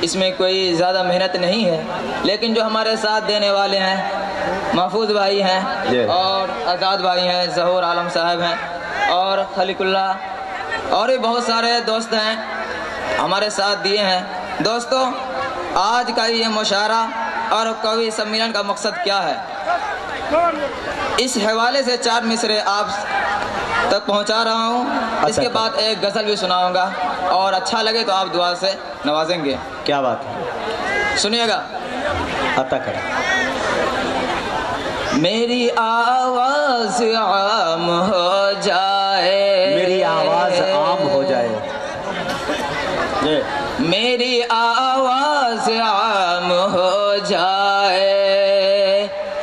इसमें कोई ज़्यादा मेहनत नहीं है, लेकिन जो हमारे साथ देने वाले हैं महफूज भाई हैं और आज़ाद भाई हैं, ज़हूर आलम साहब हैं और खलीकुल्ला और भी बहुत सारे दोस्त हैं हमारे साथ दिए हैं। दोस्तों, आज का ये मुशायरा और कवि सम्मेलन का मकसद क्या है, इस हवाले से 4 मिसरे आप तक पहुंचा रहा हूं। इसके बाद एक गज़ल भी सुनाऊंगा और अच्छा लगे तो आप दुआ से नवाजेंगे। क्या बात है, सुनिएगा। अता कर। मेरी आवाज़ आम हो जाए, मेरी आवाज़ आम हो जाए, मेरी आवाज़ आम हो जाए,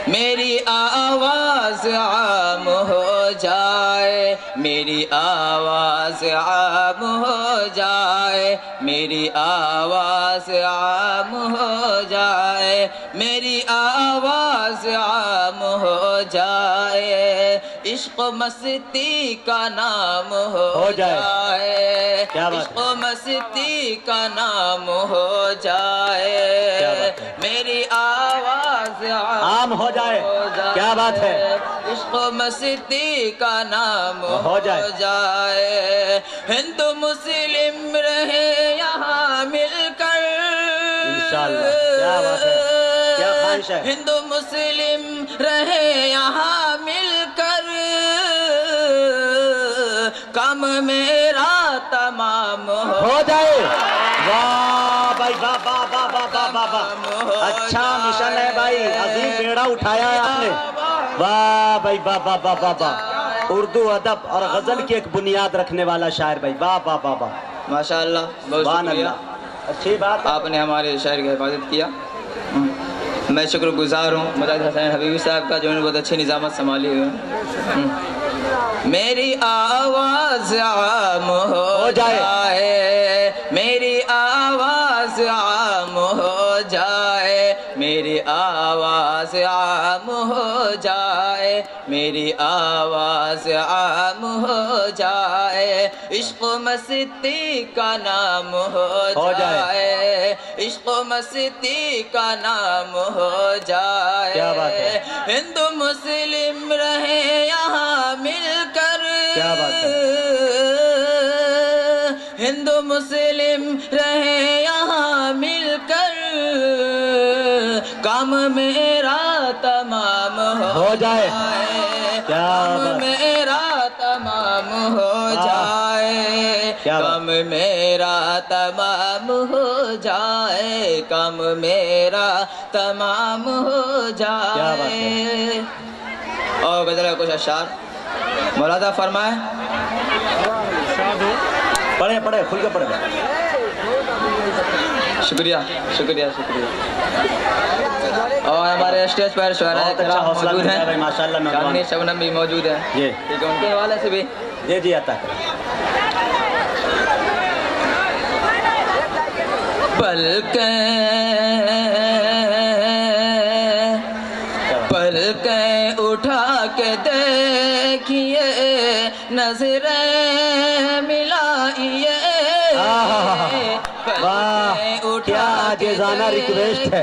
मेरी आवाज़ आम हो जाए, मेरी आवाज़ आम हो जाए, मेरी आवाज़ आम हो जाए, मेरी आवाज़ आम हो जाए, इश्क़ मस्ती का नाम हो जाए, इश्क़ मस्ती का नाम हो जाए, मेरी आवाज़ आम हो जाए। क्या बात है, इश्क़ मस्ती का नाम हो जाए, हिंदू मुस्लिम रहे यहाँ मिलकर, इंशाअल्लाह। क्या बात है, क्या ख्वाहिश है, हिंदू मुस्लिम रहे यहाँ मिलकर, काम मेरा तमाम हो जाए। वाह भाई, वाह वाह वाह वाह वाह वाह वाह, अच्छा मिशन है भाई, अजीम बेड़ा उठाया है आपने। वाह भाई, वाह वाह वाह वाह वाह, उर्दू अदब और गजल की एक बुनियाद रखने वाला शायर भाई, वाह वाह वाह वाह, माशाअल्लाह, बहुत शुक्रिया। अच्छी बात, आपने हमारे शायर की हिफाजत किया। मैं शुक्रगुजार हूँ मुजाहिद हसन हबीबी साहब का, जो उन्होंने बहुत अच्छी निजामत संभाली हुई है। मेरी आवाज़ आम हो जाए, मेरी आवाज़ आम हो जाए, मेरी आवाज़ आम हो जाए, मेरी आवाज़ आम हो जाए, इश्क़ मस्ती का नाम हो जाए, इश्क़ मस्ती का नाम हो जाए। क्या बात है, हिंदू मुस्लिम रहे यहाँ मिलकर, क्या बात है, हिंदू मुस्लिम रहे यहाँ मिलकर, काम मेरा तमाम हो जाए, काम मेरा तमाम हो जाए, काम मेरा तमाम हो जाए, काम मेरा तमाम हो जाए। और गजल कुछ अशार मौलाना फरमाए। पढ़े पढ़े, खुल के पढ़े। शुक्रिया शुक्रिया शुक्रिया। और हमारे स्टेज पर शुआरा मौजूद हैं, माशाल्लाह, चांदनी शबनम भी मौजूद है, ठीक है, उनके हवाले से भी जी आता है। पलकें उठा के देखिए, नजरें मिलाइए, वाह क्या आजिज़ाना रिक्वेस्ट है,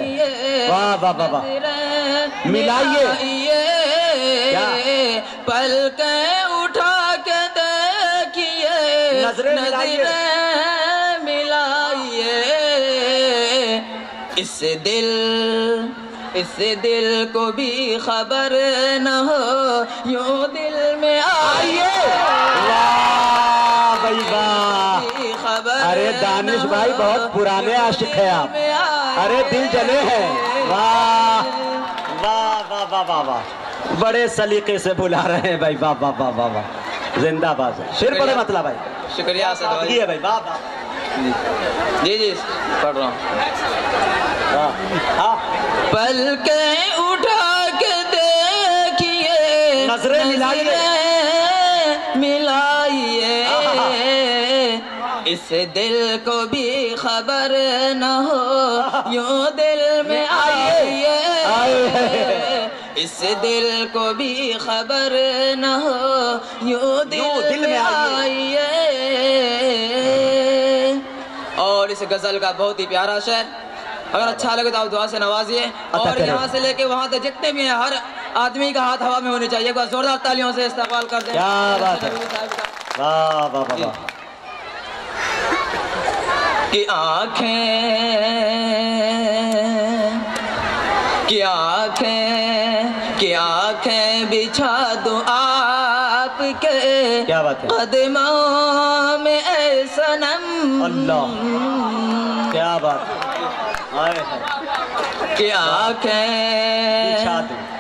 वाह वाह वाह वाह, मिलाइए, पलकें उठा के देखिए, नजरें मिलाइए, इससे दिल को भी खबर न हो, यूं दिल में आइए। वाह भाई वाह, अरे दानिश भाई बहुत पुराने आशिक है आप, अरे दिल जले हैं। वाह वाह वाह वाह वाह वाह, बड़े सलीके से बुला रहे हैं भाई, वाह वाह वाह वाह वाह, जिंदाबाद है। फिर बड़े मतलब भाई, शुक्रिया है भाई, वाह वाह। जी जी पढ़ रहा हूँ। पलकें उठा के देखिए, नजरें मिलाइए, इस दिल को भी खबर न हो, यूं दिल में आइए, इस दिल को भी खबर न हो, यूं दिल में आइए। और इस गजल का बहुत ही प्यारा शेर, अगर अच्छा लगे तो आप दुआ से नवाजिए। और यहाँ से लेके वहाँ तक जितने भी हैं, हर आदमी का हाथ हवा में होने चाहिए। एक बार जोरदार तालियों से इस्तकबाल कर दें। क्या बात है, वाह वाह वाह। कि आँखें बिछा दूं आपके क्या बात है, कदमों में ऐ सनम। अल्लाह क्या बात है।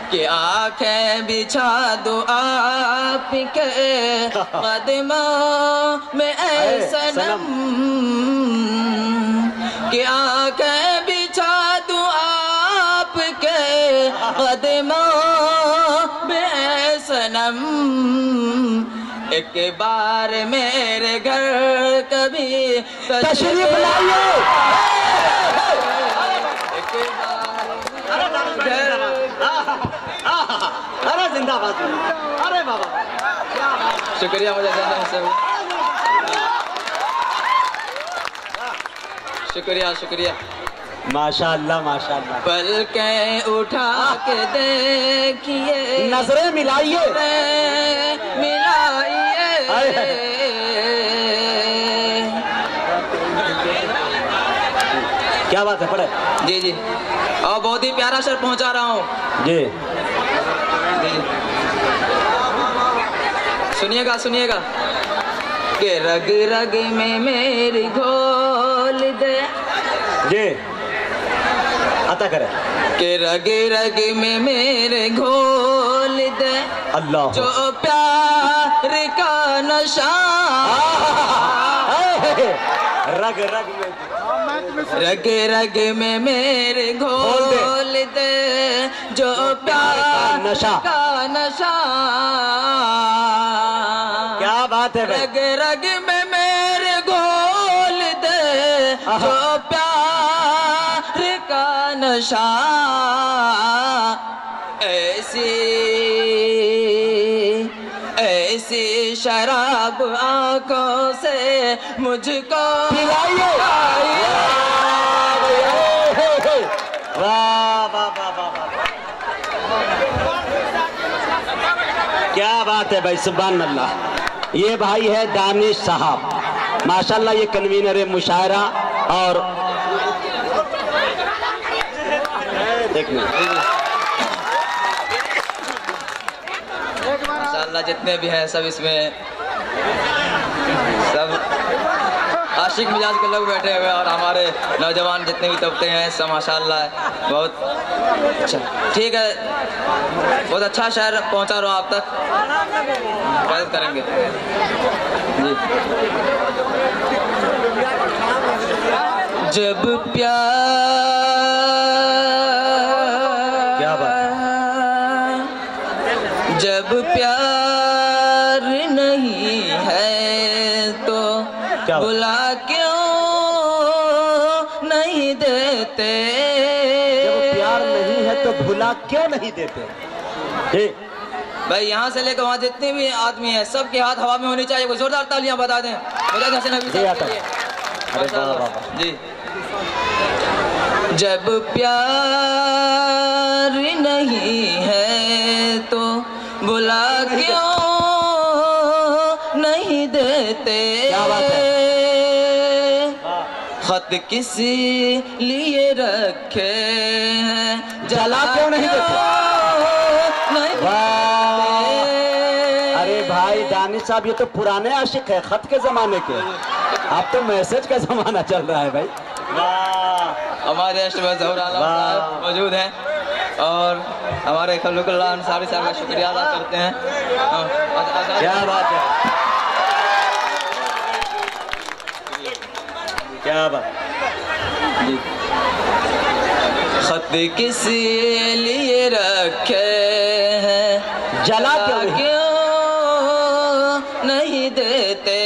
कि आँखें बिछा दूं आपके कदमों में ऐ सनम। कि आँखें बिछा दूं आपके कदमों में ऐ सनम। एक बार मेरे घर कभी तशरीफ लाइए। अरे जिंदाबाद, अरे बाबा शुक्रिया मुझे शुक्रिया शुक्रिया। माशाअल्लाह माशाअल्लाह। पलकें उठा के देखिए, नजरें मिलाइए, क्या बात है, पढ़े। जी जी, और बहुत ही प्यारा शेर पहुंचा रहा हूँ जी। सुनिएगा सुनिएगा। कि रग रग में मेरी घोल दे जी, अता करे। कि रग रग में मेरे घोल दे अल्लाह, जो प्यार का नशा। रग रग में, रग रग में मेरे घोल दे जो प्यार का नशा। क्या बात है, रग रग में मेरे घोल दे जो प्यार का नशा। ऐसी शराब आंखों से मुझको पिलाइए। वाह वाह वाह वाह, क्या बात है भाई, सुभान अल्लाह। ये भाई है दानिश साहब, माशाल्लाह। ये कन्वीनर मुशायरा और माशाल्लाह जितने भी हैं सब इसमें सब आशिक मिजाज के लोग बैठे हुए, और हमारे नौजवान जितने भी तबके हैं सब माशाल्लाह बहुत अच्छा। ठीक है, बहुत अच्छा शहर पहुंचा रहा हूँ आप तक, मदद करेंगे जी। जब जब प्यार नहीं है तो बुला क्यों नहीं देते। जब प्यार नहीं है तो भुला क्यों नहीं देते। भाई यहाँ से लेकर वहाँ जितने भी आदमी हैं सबके हाथ हवा में होनी चाहिए। जोरदार तालियां बता दें जी। जब प्यार नहीं है तो बुला क्यों नहीं देते। क्या बात है। खत किसी लिए रखे हैं जला क्यों नहीं देते। अरे भाई दानिश साहब, ये तो पुराने आशिक है, खत के जमाने के। आप तो मैसेज का जमाना चल रहा है भाई। हमारे अशरफ ज़हूर आलम साहब मौजूद हैं और हमारे खलुकुल्लाह अंसारी साहब का शुक्रिया अदा करते हैं। क्या बात है, क्या बात जी। खत किसी लिए रखे हैं जला क्यों नहीं देते।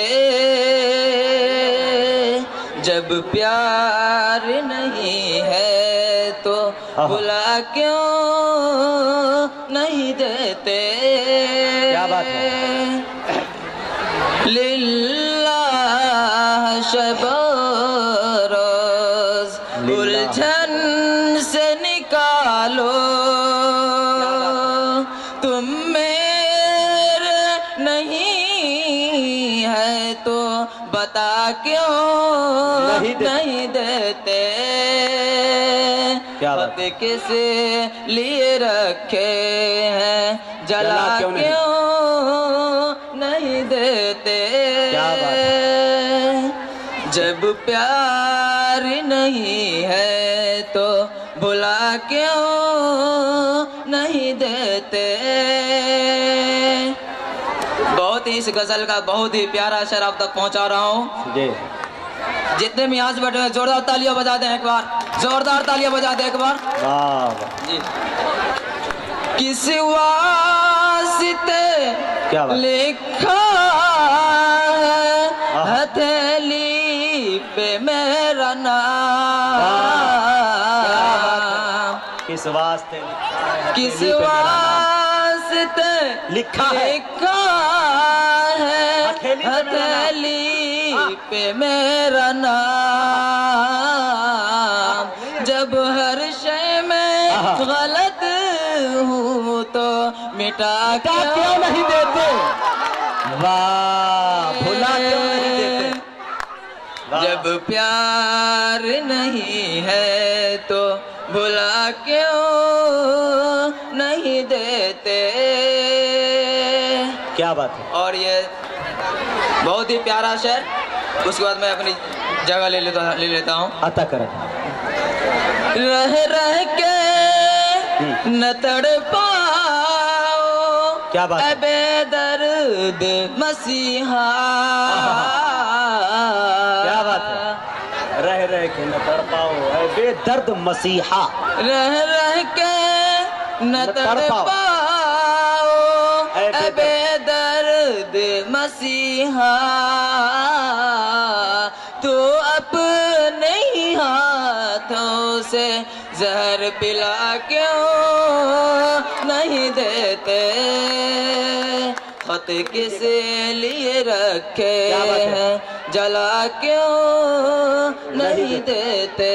जब प्यार नहीं है तो बुला क्यों नहीं देते। क्या बात है। लिल्लाह शबा तुम मेरे नहीं है तो बता क्यों नहीं देते? खत किस लिए रखे हैं जला क्यों नहीं देते? जब प्यार नहीं है तो भुला क्यों नहीं देते? बहुत ही इस गजल का बहुत ही प्यारा शेर आप तक पहुंचा रहा हूँ। जितने भी यहाँ से बैठे हैं जोरदार तालियां बजा दें एक बार, जोरदार तालियां बजा दें एक बार। जी। किस वास्ते लिखा है हथेली पे मेरा नाम? किस वास्ते लिखा है हथेली पे मेरा नाम? जब हर शय में गलत हूँ तो मिटा क्यों नहीं देते? वाह, भुला क्यों नहीं देते? जब प्यार नहीं है तो भुला क्यों नहीं देते? क्या बात है। और ये बहुत ही प्यारा शेर, उसके बाद मैं अपनी जगह ले लेता हूँ। अता कर रह के न तड़पाओ, क्या बात है? बेदर्द मसीहा, क्या बात है? रह के न तड़पाओ बेदर्द मसीहा, रह के न तड़पाओ बेदर्द मसीहा, तो अपने ही हाथों से जहर पिला क्यों नहीं देते? खत किस लिए रखे हैं जला क्यों नहीं देते?